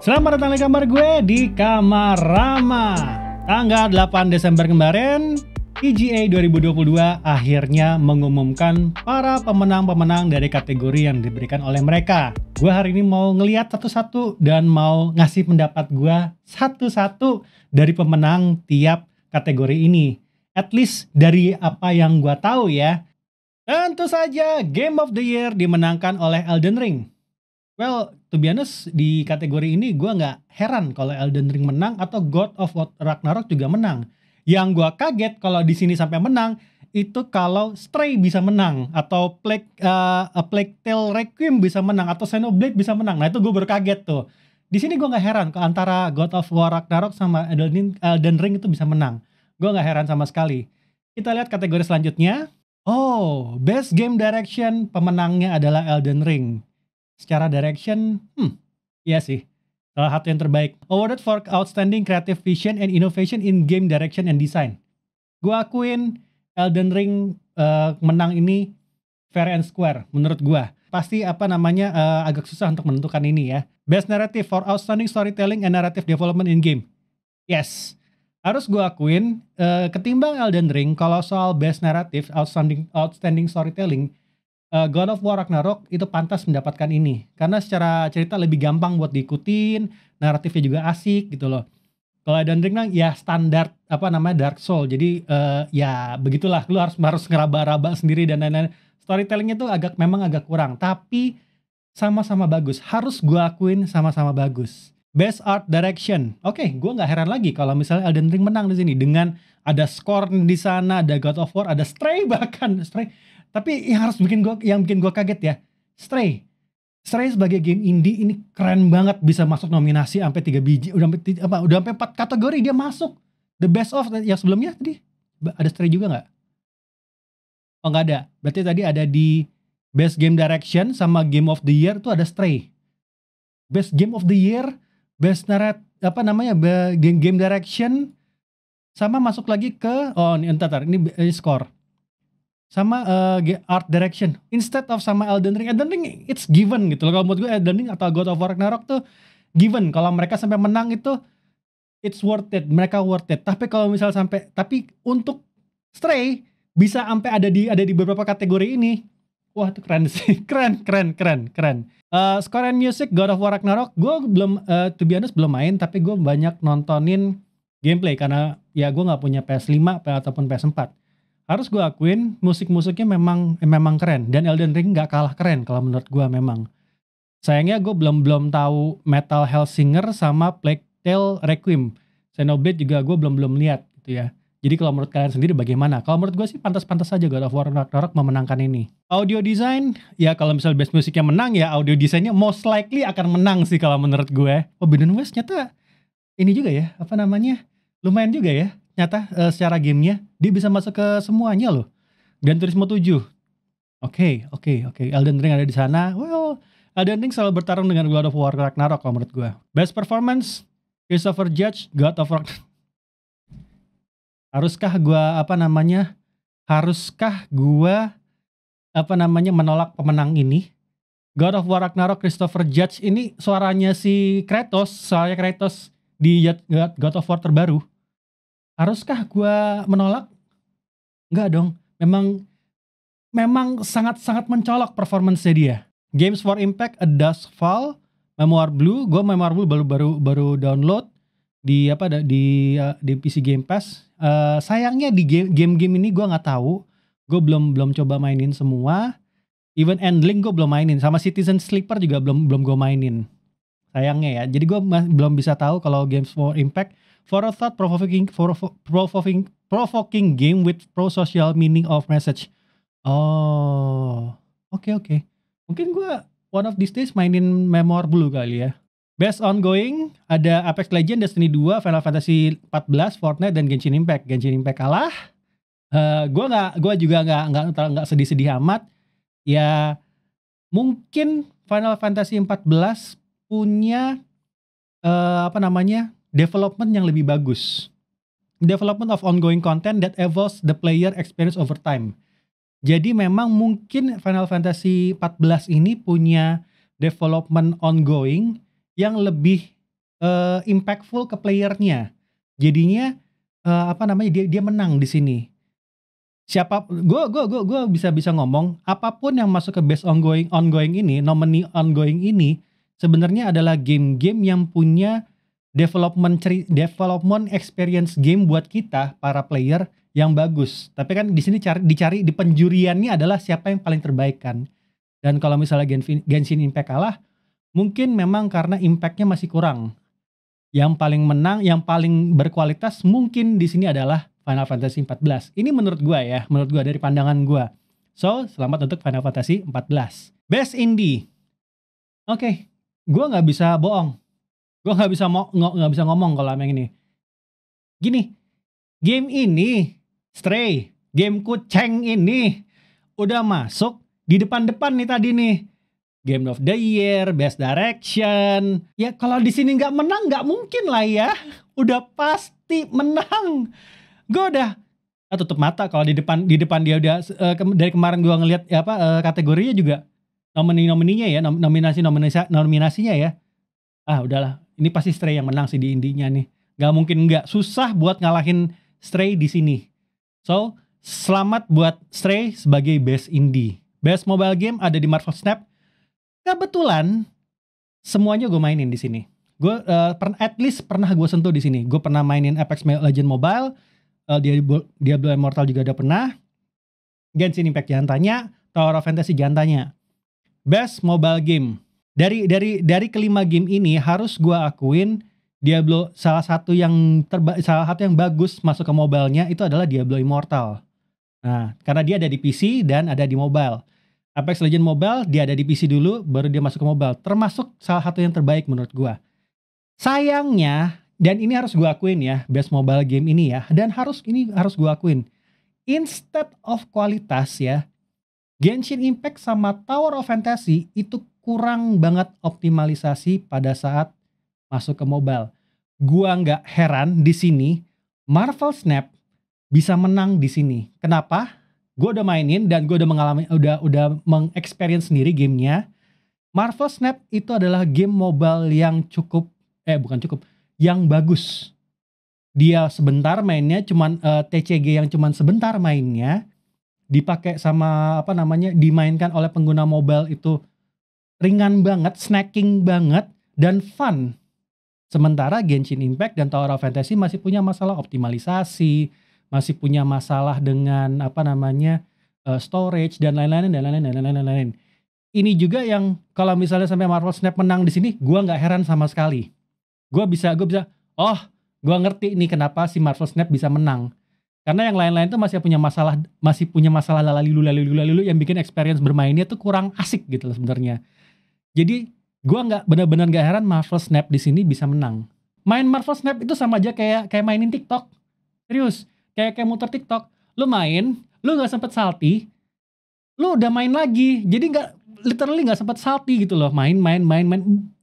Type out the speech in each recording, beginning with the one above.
Selamat datang di kamar gue di Kamar Rama. Tanggal 8 Desember kemarin, PGA 2022 akhirnya mengumumkan para pemenang-pemenang dari kategori yang diberikan oleh mereka. Gue hari ini mau ngeliat satu-satu dan mau ngasih pendapat gue satu-satu dari pemenang tiap kategori ini. At least dari apa yang gue tahu ya. Tentu saja Game of the Year dimenangkan oleh Elden Ring. Well, to be honest, di kategori ini gue nggak heran kalau Elden Ring menang atau God of Ragnarok juga menang. Yang gue kaget kalau di sini sampai menang itu kalau Stray bisa menang atau A Plague Tale Requiem bisa menang atau Xenoblade bisa menang. Nah itu gue baru kaget tuh. Di sini gue nggak heran kalau antara God of War Ragnarok sama Elden Ring itu bisa menang. Gue nggak heran sama sekali. Kita lihat kategori selanjutnya. Oh, Best Game Direction pemenangnya adalah Elden Ring. Secara direction, iya sih, salah satu yang terbaik. Awarded for Outstanding Creative Vision and Innovation in Game Direction and Design. Gue akuin Elden Ring menang ini fair and square menurut gue. Pasti agak susah untuk menentukan ini ya. Best Narrative for Outstanding Storytelling and Narrative Development in Game. Yes, harus gue akuin ketimbang Elden Ring kalau soal Best Narrative, Outstanding Storytelling, God of War Ragnarok itu pantas mendapatkan ini karena secara cerita lebih gampang buat diikutin, naratifnya juga asik gitu loh. Kalau Elden Ring ya standar Dark Soul, jadi ya begitulah, lu harus ngeraba-raba sendiri dan lain-lain. Storytellingnya tuh memang agak kurang, tapi sama-sama bagus. Harus gua akuin sama-sama bagus. Best Art Direction, oke, gua nggak heran lagi kalau misalnya Elden Ring menang di sini dengan ada Scorn di sana, ada God of War, ada Stray bahkan Stray. Tapi yang bikin gua kaget ya, Stray sebagai game indie ini keren banget, bisa masuk nominasi sampai 3 biji, udah sampai 4 kategori dia masuk. The best of yang sebelumnya tadi ada Stray juga nggak? Oh nggak ada. Berarti tadi ada di Best Game Direction sama Game of the Year tuh ada Stray. Best Game of the Year, Best Game Direction sama masuk lagi ke ini score. Sama Art Direction instead of sama Elden Ring it's given gitu loh. Kalau menurut gue Elden Ring atau God of War Ragnarok tuh given, kalau mereka sampai menang itu it's worth it, mereka worth it. Tapi kalau misal tapi untuk Stray bisa sampai ada di beberapa kategori ini, wah itu keren sih. keren. Score and Music God of War Ragnarok gue belum to be honest belum main, tapi gue banyak nontonin gameplay karena ya gue nggak punya PS5 ataupun PS4. Harus gue akuin musik-musiknya memang keren, dan Elden Ring gak kalah keren kalau menurut gue memang. Sayangnya gue belum tahu Metal Hellsinger sama Plague Tale Requiem. Xenoblade juga gue belum lihat gitu ya. Jadi kalau menurut kalian sendiri bagaimana? Kalau menurut gue sih pantas-pantas saja God of War Ragnarok memenangkan ini. Audio design, ya kalau misal best musiknya menang ya audio desainnya most likely akan menang sih kalau menurut gue. Forbidden West nyata ini juga ya, lumayan juga ya. Nyata secara gamenya dia bisa masuk ke semuanya loh. Gran Turismo 7. Oke. Elden Ring ada di sana. Well, Elden Ring selalu bertarung dengan God of War Ragnarok kalau menurut gue. Best performance Christopher Judge, God of War. Haruskah gue menolak pemenang ini? God of War Ragnarok Christopher Judge ini suaranya Kratos di God of War terbaru. Haruskah gue menolak? Enggak dong. Memang sangat-sangat mencolok performance-nya dia. Games for Impact, A Dusk Fall, Memoir Blue. Gue Memoir Blue baru download di PC Game Pass. Sayangnya di game-game ini gue nggak tahu. Gue belum coba mainin semua. Even Endling gue belum mainin. Sama Citizen Sleeper juga belum gue mainin. Sayangnya ya. Jadi gue belum bisa tahu kalau Games for Impact for a thought provoking game with pro-social meaning of message. Oh, oke. Mungkin gue one of these days mainin Memoir Blue kali ya. Best ongoing ada Apex Legends, Destiny 2, Final Fantasy 14, Fortnite, dan Genshin Impact. Genshin Impact kalah. Gue juga nggak sedih-sedih amat. Ya mungkin Final Fantasy 14 punya development yang lebih bagus. Development of ongoing content that evolves the player experience over time. Jadi memang mungkin Final Fantasy 14 ini punya development ongoing yang lebih impactful ke playernya. Jadinya apa namanya, dia menang di sini. Siapa gue bisa ngomong apapun yang masuk ke best ongoing ini, nominee ongoing ini sebenarnya adalah game-game yang punya development experience game buat kita para player yang bagus. Tapi kan di sini dicari di penjuriannya adalah siapa yang paling terbaik kan. Dan kalau misalnya Genshin Impact kalah, mungkin memang karena impact-nya masih kurang. Yang paling menang, yang paling berkualitas mungkin di sini adalah Final Fantasy 14. Ini menurut gua ya, menurut gua dari pandangan gua. So, selamat untuk Final Fantasy 14. Best Indie. Oke, gua nggak bisa bohong. Gua nggak bisa ngomong kalau yang ini. Gini, game ini, Stray, game kuceng ini udah masuk di depan-depan nih tadi nih. Game of the Year, Best Direction. Ya kalau di sini nggak menang nggak mungkin lah ya. Udah pasti menang. Gue udah tutup mata kalau di depan dia udah dari kemarin gue ngelihat kategorinya juga nominasinya ya, nominasinya ya. Ah udahlah, ini pasti Stray yang menang sih di indinya nih. Nggak mungkin nggak, susah buat ngalahin Stray di sini. So selamat buat Stray sebagai Best Indie. Best Mobile Game ada di Marvel Snap. Kebetulan semuanya gue mainin di sini. Gue at least pernah gue sentuh di sini. Gue pernah mainin Apex Legends Mobile, Diablo Immortal juga udah pernah. Genshin Impact jangan tanya, Tower of Fantasy jangan tanya. Best Mobile Game. Dari kelima game ini harus gue akuin Diablo salah satu yang bagus masuk ke mobile-nya itu adalah Diablo Immortal. Nah, karena dia ada di PC dan ada di mobile. Apex Legends Mobile dia ada di PC dulu baru dia masuk ke mobile, termasuk salah satu yang terbaik menurut gua. Sayangnya, dan ini harus gua akuin ya, best mobile game ini ya, dan harus gua akuin, instead of kualitas ya, Genshin Impact sama Tower of Fantasy itu kurang banget optimalisasi pada saat masuk ke mobile. Gua nggak heran di sini Marvel Snap bisa menang di sini. Kenapa? Gue udah mainin dan gue udah mengalami, udah mengexperience sendiri gamenya. Marvel Snap itu adalah game mobile yang yang bagus. Dia sebentar mainnya, cuman TCG yang cuman sebentar mainnya, dipakai sama dimainkan oleh pengguna mobile itu ringan banget, snacking banget, dan fun. Sementara Genshin Impact dan Tower of Fantasy masih punya masalah optimalisasi, masih punya masalah dengan storage dan lain-lain. Ini juga yang kalau misalnya sampai Marvel Snap menang di sini, gua nggak heran sama sekali. Gua bisa, gua ngerti nih kenapa si Marvel Snap bisa menang. Karena yang lain-lain tuh masih punya masalah lalilu yang bikin experience bermainnya tuh kurang asik gitu loh sebenarnya. Jadi gua benar-benar nggak heran Marvel Snap di sini bisa menang. Main Marvel Snap itu sama aja kayak mainin TikTok. Serius. Kayak muter TikTok, lu main, lu nggak sempet salty, lu udah main lagi, jadi literally nggak sempet salty gitu loh, main,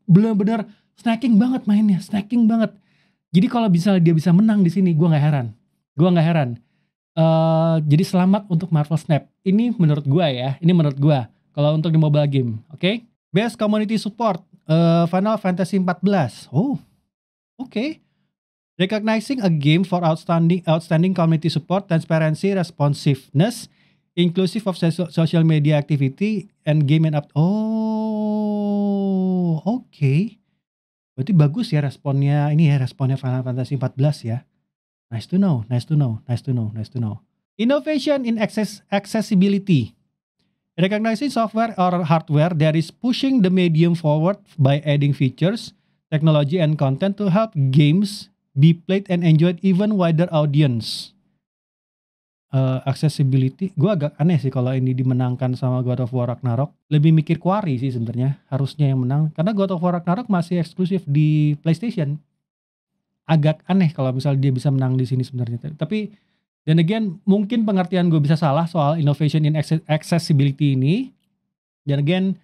bener-bener snacking banget mainnya, snacking banget. Jadi kalau dia bisa menang di sini, gue nggak heran. Jadi selamat untuk Marvel Snap. Ini menurut gue ya, kalau untuk di mobile game, oke? Best Community Support, Final Fantasy 14. Oh, oke. Recognizing a game for outstanding community support, transparency, responsiveness, inclusive of social media activity, and game and up. Oh, oke. Berarti bagus ya responnya Final Fantasy 14 ya. Nice to know. Innovation in accessibility. Recognizing software or hardware that is pushing the medium forward by adding features, technology, and content to help games be played and enjoyed even wider audience. Accessibility, gue agak aneh sih kalau ini dimenangkan sama God of War Ragnarok. Lebih mikir Quarry sih sebenarnya, harusnya yang menang. Karena God of War Ragnarok masih eksklusif di PlayStation. Agak aneh kalau misalnya dia bisa menang di sini sebenarnya. Tapi, then again, mungkin pengertian gue bisa salah soal innovation in accessibility ini. Dan again,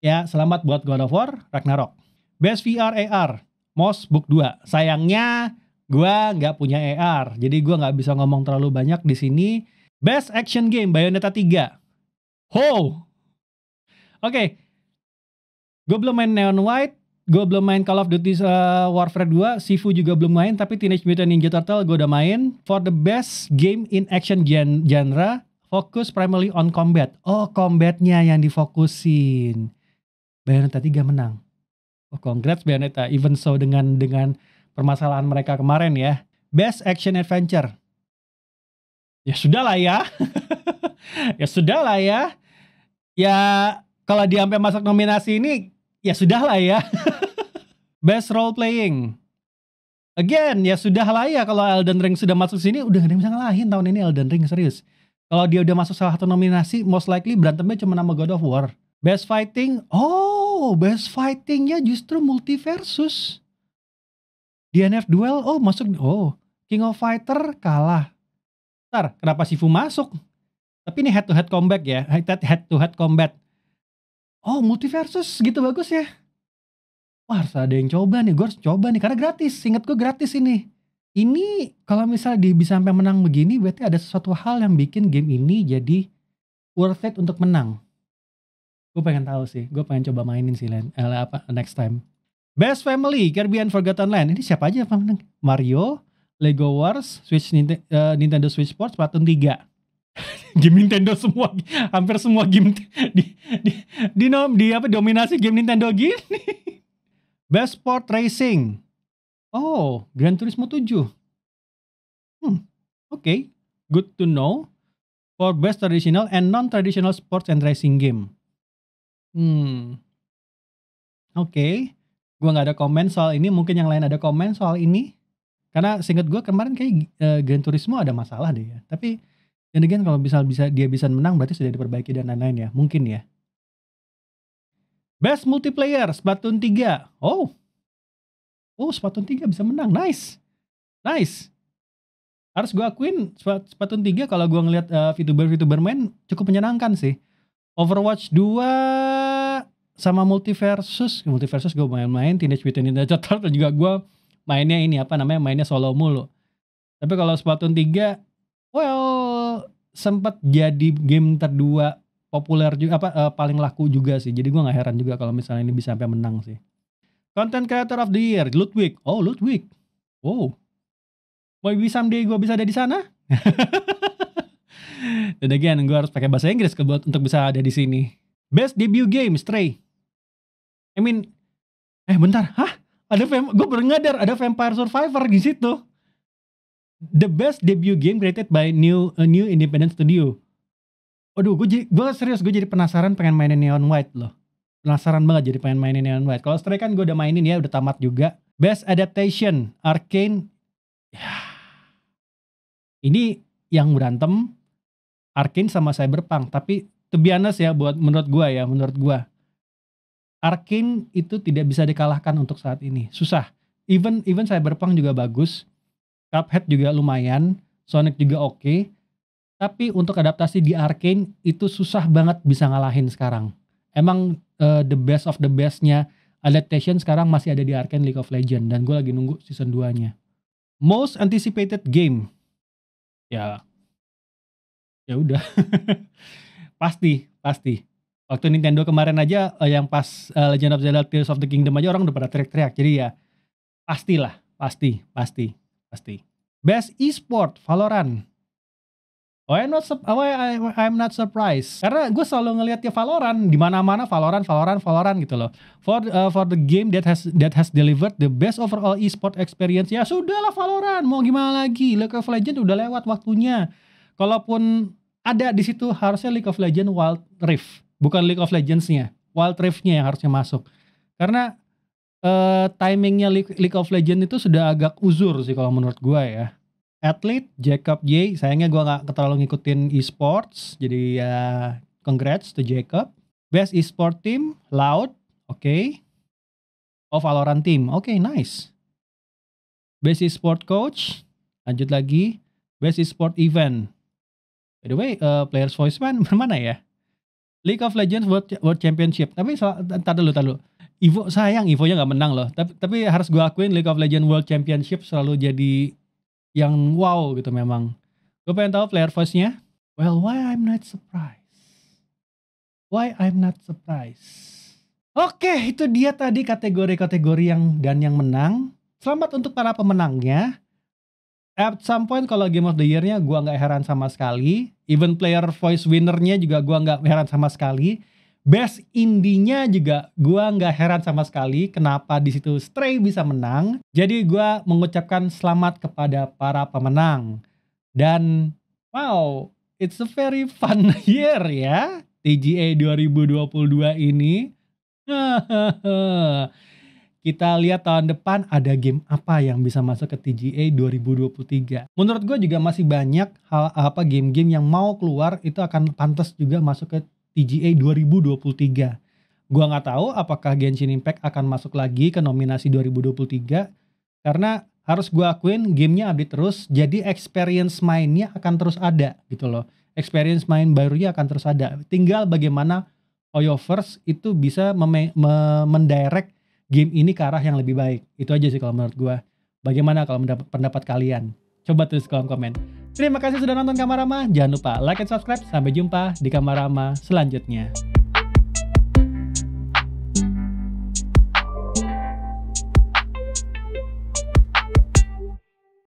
ya selamat buat God of War Ragnarok. Best VR AR. Moss Book 2. Sayangnya gue nggak punya AR, jadi gue nggak bisa ngomong terlalu banyak di sini. Best Action Game Bayonetta 3. Oke. Gue belum main Neon White, gue belum main Call of Duty Warfare 2, Sifu juga belum main, tapi Teenage Mutant Ninja Turtle gue udah main. For the best game in action genre, focus primarily on combat. Oh, combatnya yang difokusin. Bayonetta 3 menang. Oh, congrats Bayonetta, even so dengan permasalahan mereka kemarin ya. Best action adventure. Ya sudah lah ya. Ya sudah lah ya. Ya kalau dia sampai masuk nominasi ini, ya sudah lah ya. Best role playing. Again, ya sudah lah ya, kalau Elden Ring sudah masuk sini udah gak ada yang bisa ngalahin tahun ini Elden Ring, serius. Kalau dia udah masuk salah satu nominasi, most likely berantemnya cuma nama God of War. Best fighting, best fightingnya justru Multiversus. DNF Duel, masuk, King of Fighter kalah. Ntar, kenapa Sifu masuk? Tapi ini head to head combat ya, head to head combat. Oh, Multiversus gitu bagus ya. Wah, harus ada yang coba nih, gue harus coba nih, karena gratis, inget gue gratis ini. Ini kalau misalnya dia bisa sampai menang begini, berarti ada sesuatu hal yang bikin game ini jadi worth it untuk menang. Gue pengen tahu sih, gue pengen coba mainin sih next time. Best Family, Kirby and Forgotten Land, ini siapa aja yang menang? Mario, Lego Wars, Nintendo Switch Sports, Splatoon 3. Game Nintendo semua, hampir semua game dominasi game Nintendo gini. Best Sport Racing. Oh, Gran Turismo 7. Okay. Good to know. For best traditional and non-traditional sports and racing game. Okay. Gue gak ada komen soal ini. Mungkin yang lain ada komen soal ini. Karena seinget gue kemarin kayak Gran Turismo ada masalah deh ya. Tapi dan again kalau dia bisa menang berarti sudah diperbaiki dan lain-lain ya. Mungkin ya. Best multiplayer Splatoon 3. Splatoon 3 bisa menang. Nice. Harus gue akuin Splatoon 3 kalau gue ngeliat VTuber main cukup menyenangkan sih. Overwatch 2 sama Multiversus gue main-main. Teenage Mutant Ninja Turtles juga gue mainnya mainnya solo mulu. Tapi kalau Splatoon 3 sempat jadi game terdua populer juga, paling laku juga sih. Jadi gue gak heran juga kalau misalnya ini bisa sampai menang sih. Content Creator of the Year, Ludwig. Ludwig. Maybe someday gue bisa ada di sana. Dan again, gue harus pakai bahasa Inggris untuk bisa ada di sini. Best Debut Game, Stray. Bentar. Gue baru ngadar ada Vampire Survivor di situ. The best debut game created by a new independent studio. Gue serius, gue jadi penasaran pengen mainin Neon White loh. Penasaran banget jadi pengen mainin Neon White. Kalau Stray kan gue udah mainin ya, udah tamat juga. Best Adaptation, Arcane. Ini yang berantem Arcane sama Cyberpunk. Tapi to be honest ya, menurut gue Arcane itu tidak bisa dikalahkan untuk saat ini. Susah. Even Cyberpunk juga bagus. Cuphead juga lumayan. Sonic juga oke. Tapi untuk adaptasi di Arcane itu susah banget bisa ngalahin sekarang. Emang the best of the bestnya adaptation sekarang masih ada di Arcane League of Legends. Dan gue lagi nunggu season 2-nya. Most anticipated game. Ya udah. Pasti. Waktu Nintendo kemarin aja yang pas Legend of Zelda Tears of the Kingdom aja orang udah pada teriak-teriak. Jadi ya pastilah. Pasti. Best Esport, Valorant. I'm not surprised. Karena gue selalu ngeliat ya Valorant di mana-mana Valorant gitu loh. For the game that has delivered the best overall esport experience, ya sudahlah Valorant, mau gimana lagi? League of Legends udah lewat waktunya. Kalaupun ada di situ harusnya League of Legends Wild Rift, bukan League of Legends-nya, Wild Rift-nya yang harusnya masuk. Karena timingnya League of Legends itu sudah agak uzur sih kalau menurut gue ya. Athlete, Jacob J. Sayangnya gue gak terlalu ngikutin esports. Jadi ya congrats to Jacob. Best esport team, Loud. Oke. Valorant team. Oke, nice. Best esport coach. Lanjut lagi. Best esport event. By the way, Players Voice Man mana ya? League of Legends World Championship. Tapi entar dulu. Evo-nya gak menang loh. Tapi harus gue akuin League of Legends World Championship selalu jadi yang wow gitu memang. Gue pengen tahu player voice-nya. Well, why I'm not surprised? Oke, itu dia tadi kategori-kategori yang menang. Selamat untuk para pemenangnya. At some point kalau Game of the Year-nya gua nggak heran sama sekali. Even player voice winner-nya juga gua nggak heran sama sekali. Best Indie-nya juga gua nggak heran sama sekali kenapa di situ Stray bisa menang. Jadi gua mengucapkan selamat kepada para pemenang. Dan wow, it's a very fun year ya. TGA 2022 ini. Kita lihat tahun depan ada game apa yang bisa masuk ke TGA 2023. Menurut gue juga masih banyak game-game yang mau keluar itu akan pantas juga masuk ke TGA 2023. Gua nggak tahu apakah Genshin Impact akan masuk lagi ke nominasi 2023 karena harus gua akuin gamenya update terus, jadi experience mainnya akan terus ada gitu loh. Experience main barunya akan terus ada. Tinggal bagaimana Hoyoverse itu bisa mendirect game ini ke arah yang lebih baik. Itu aja sih kalau menurut gua. Bagaimana kalau pendapat kalian? Coba tulis kolom komen. Terima kasih sudah nonton Kamarama. Jangan lupa like and subscribe. Sampai jumpa di Kamarama selanjutnya.